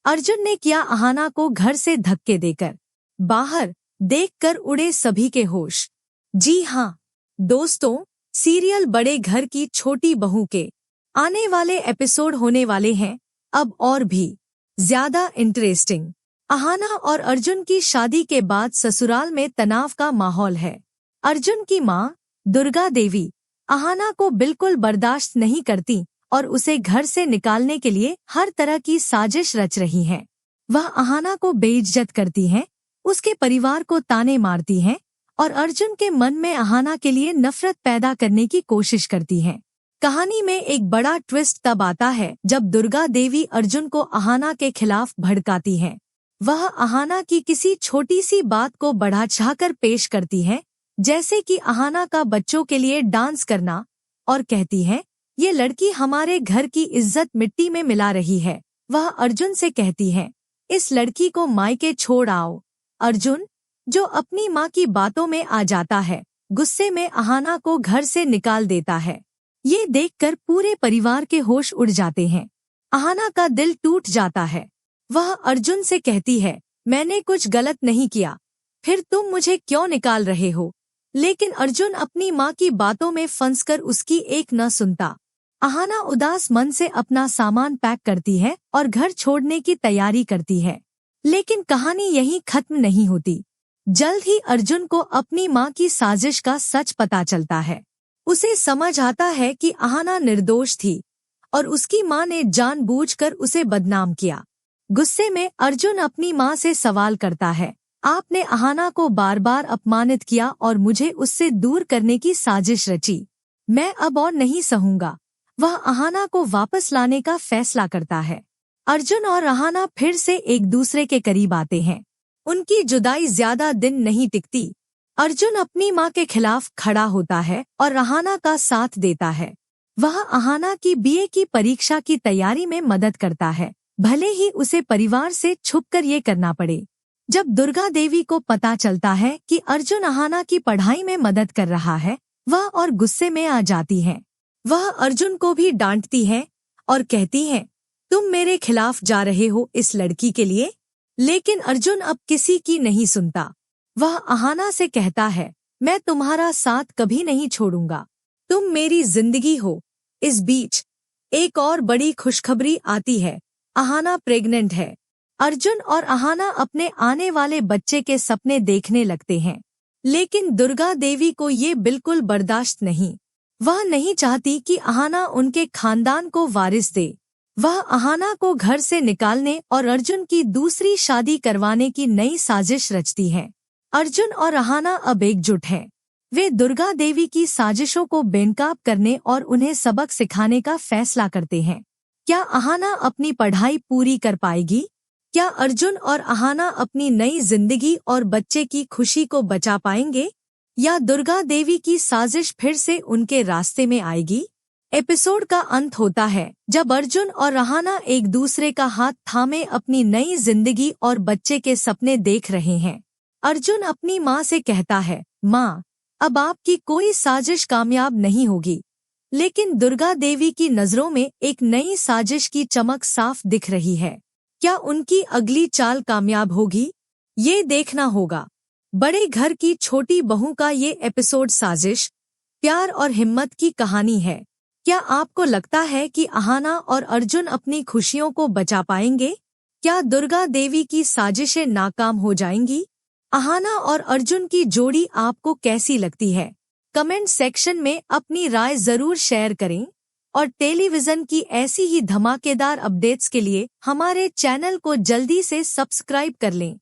अर्जुन ने किया अहाना को घर से धक्के देकर। बाहर देखकर उड़े सभी के होश। जी हाँ दोस्तों, सीरियल बड़े घर की छोटी बहू के आने वाले एपिसोड होने वाले हैं अब और भी ज्यादा इंटरेस्टिंग। अहाना और अर्जुन की शादी के बाद ससुराल में तनाव का माहौल है। अर्जुन की माँ दुर्गा देवी अहाना को बिल्कुल बर्दाश्त नहीं करती और उसे घर से निकालने के लिए हर तरह की साजिश रच रही हैं। वह अहाना को बेइज्जत करती हैं, उसके परिवार को ताने मारती हैं और अर्जुन के मन में अहाना के लिए नफरत पैदा करने की कोशिश करती हैं। कहानी में एक बड़ा ट्विस्ट तब आता है जब दुर्गा देवी अर्जुन को अहाना के खिलाफ भड़काती हैं। वह अहाना की किसी छोटी सी बात को बढ़ा चढ़ाकर पेश करती हैं, जैसे कि अहाना का बच्चों के लिए डांस करना, और कहती हैं ये लड़की हमारे घर की इज्जत मिट्टी में मिला रही है। वह अर्जुन से कहती है इस लड़की को मायके छोड़ आओ। अर्जुन, जो अपनी माँ की बातों में आ जाता है, गुस्से में अहाना को घर से निकाल देता है। ये देखकर पूरे परिवार के होश उड़ जाते हैं। अहाना का दिल टूट जाता है। वह अर्जुन से कहती है मैंने कुछ गलत नहीं किया, फिर तुम मुझे क्यों निकाल रहे हो? लेकिन अर्जुन अपनी माँ की बातों में फंसकर उसकी एक न सुनता। अहाना उदास मन से अपना सामान पैक करती है और घर छोड़ने की तैयारी करती है। लेकिन कहानी यहीं खत्म नहीं होती। जल्द ही अर्जुन को अपनी माँ की साजिश का सच पता चलता है। उसे समझ आता है कि अहाना निर्दोष थी और उसकी माँ ने जानबूझकर उसे बदनाम किया। गुस्से में अर्जुन अपनी माँ से सवाल करता है आपने अहाना को बार बार अपमानित किया और मुझे उससे दूर करने की साजिश रची। मैं अब और नहीं सहूंगा। वह अहाना को वापस लाने का फैसला करता है। अर्जुन और अहाना फिर से एक दूसरे के करीब आते हैं। उनकी जुदाई ज्यादा दिन नहीं टिकती। अर्जुन अपनी माँ के खिलाफ खड़ा होता है और अहाना का साथ देता है। वह अहाना की बीए की परीक्षा की तैयारी में मदद करता है, भले ही उसे परिवार से छुपकर ये करना पड़े। जब दुर्गा देवी को पता चलता है कि अर्जुन अहाना की पढ़ाई में मदद कर रहा है, वह और गुस्से में आ जाती है। वह अर्जुन को भी डांटती है और कहती है तुम मेरे खिलाफ जा रहे हो इस लड़की के लिए। लेकिन अर्जुन अब किसी की नहीं सुनता। वह अहाना से कहता है मैं तुम्हारा साथ कभी नहीं छोड़ूंगा, तुम मेरी जिंदगी हो। इस बीच एक और बड़ी खुशखबरी आती है, अहाना प्रेग्नेंट है। अर्जुन और अहाना अपने आने वाले बच्चे के सपने देखने लगते हैं। लेकिन दुर्गा देवी को ये बिल्कुल बर्दाश्त नहीं। वह नहीं चाहती कि अहाना उनके खानदान को वारिस दे। वह अहाना को घर से निकालने और अर्जुन की दूसरी शादी करवाने की नई साजिश रचती है। अर्जुन और अहाना अब एकजुट हैं। वे दुर्गा देवी की साजिशों को बेनकाब करने और उन्हें सबक सिखाने का फैसला करते हैं। क्या अहाना अपनी पढ़ाई पूरी कर पाएगी? क्या अर्जुन और अहाना अपनी नई जिंदगी और बच्चे की खुशी को बचा पाएंगे, या दुर्गा देवी की साजिश फिर से उनके रास्ते में आएगी? एपिसोड का अंत होता है जब अर्जुन और अहाना एक दूसरे का हाथ थामे अपनी नई जिंदगी और बच्चे के सपने देख रहे हैं। अर्जुन अपनी माँ से कहता है माँ, अब आपकी कोई साजिश कामयाब नहीं होगी। लेकिन दुर्गा देवी की नजरों में एक नई साजिश की चमक साफ दिख रही है। क्या उनकी अगली चाल कामयाब होगी? ये देखना होगा। बड़े घर की छोटी बहू का ये एपिसोड साजिश, प्यार और हिम्मत की कहानी है। क्या आपको लगता है कि अहाना और अर्जुन अपनी खुशियों को बचा पाएंगे? क्या दुर्गा देवी की साजिशें नाकाम हो जाएंगी? अहाना और अर्जुन की जोड़ी आपको कैसी लगती है? कमेंट सेक्शन में अपनी राय जरूर शेयर करें और टेलीविजन की ऐसी ही धमाकेदार अपडेट्स के लिए हमारे चैनल को जल्दी से सब्सक्राइब कर लें।